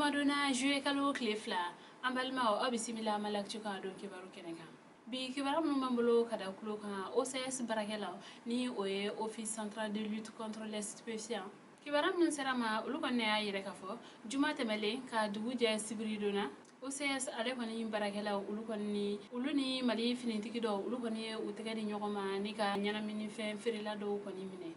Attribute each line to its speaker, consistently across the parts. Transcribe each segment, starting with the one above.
Speaker 1: Jumadona jouer kalo klefla ambalma o bisimila malak chuka don kibaru keneka bi kibara mun mambolo kada kulo kan OCS barakela ni oye office central de lutte contre les stupéfiants kibara mun serama ulu konne ayire kafo juma temele ka duguje sibridona OCS ale koni barakela ulu ni mali finitiki do ulu koni utegadi nyogoma ni ka nyanamini fe ferila do koni mine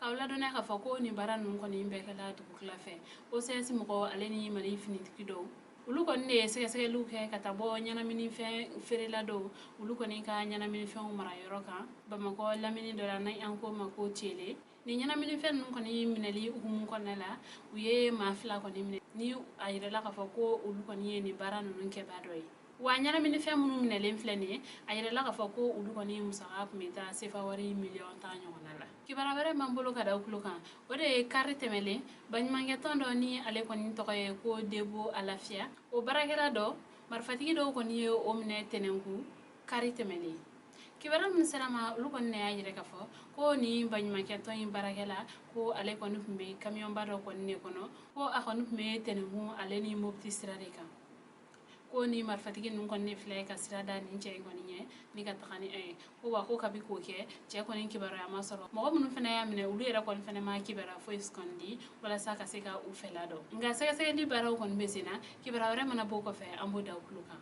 Speaker 1: kawla dona ka fako ni bara nun koni mbekala tukula fe OCS moko ale ni mali finitiki do ulu koni ne sege luke katabo nyanamini fe ferila do ulu koni ka nyanamini fe mara yoroka bamako lamini do la nay anko mako chele ni nyanamini fe nun koni mineli hukum konala uye mafla koni mine ni ayira la ka fako ulu koni ni bara nun ke badoy wa nyanamini fe munu minele mflene ayira la ka fako ulu koni musaka kumita sefa wari million ta nyonala kibara bare mambolo kada ukulokan ode carte temele banymange tondo ni ale koni tokoye ko debo alafia o barakela do marfatigi do koni o mine tenenku carte temele kibara mun serama ulu koni ne ayire kafo ko ni banymange to yin barakela ko ale koni kumbe camion bado koni ne kono ko akoni kumbe tenenku ale ni mopti sirade kan ko ni marfatigi nun konni fle ka sirada ni je ngoni nye ni ka takani ko wa ko kabi ko ke je konni kibara ma soro mo mun fena ya mine ulu era kon fena ma kibara fo iskondi wala sa ka se ka u felado nga se di bara kon besina kibara wara mana boko fe ambo da ukluka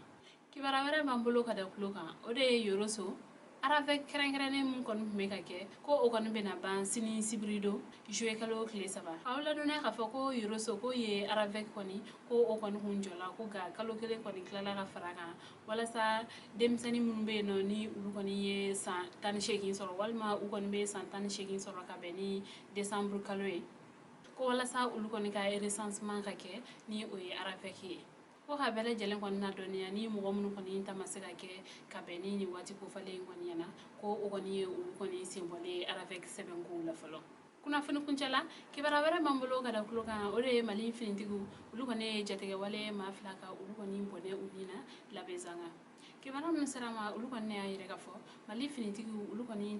Speaker 1: kibara wara mambolo ka da ukluka ode yoroso avec krengrene mun kon meka ke ko o kon bena ban sini sibrido jouer kalo clé saba awla dona ka fako yoroso ko ye avec koni ko o kon hunjola ko ga kalo kele koni klala ka faraka wala sa demsani mun be no ni ulu koni ye san tan shekin soro walma u kon be san tan shekin soro ka beni décembre kalo e ko wala sa ulu koni ka recensement ka ke ni o ye avec ko ha bele jelen kon na doniya ni mo mun koni tamasika ke ka beni ni wati ko fale ngoni yana ko o koni u koni symbole avec seben ko la falo kuna funu kunchala kibara wara mambolo kada kuloka ore mali finitigu ulu koni jatege wale maflaka ulu koni bone ubina la bezanga kibara mun sarama ulu koni ayire kafo mali finitigu ulu koni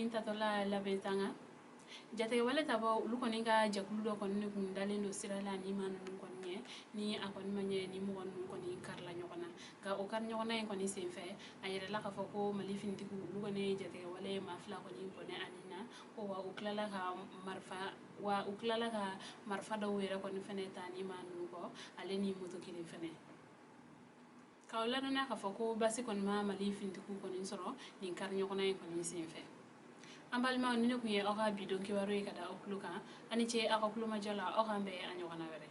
Speaker 1: tatola la bezanga jate wala tabo ulu koni ga jakulu do koni kun dalen do sirala ni manu koni ni akoni manye ni mo won koni karla nyokona ga o kar nyokona en koni senfe ayere la ka foko mali finti ku ulu koni jate wala mafla koni koni anina o wa uklala ka marfa do wera koni feneta ni manu ko ale ni moto kini fene kawla dona ka foko basi koni ma mali finti ku koni soro ni kar nyokona en koni senfe ambalma ni ne kuye aka bidon kiwaro kada okluka ani che aka kluma jala aka be anyogana were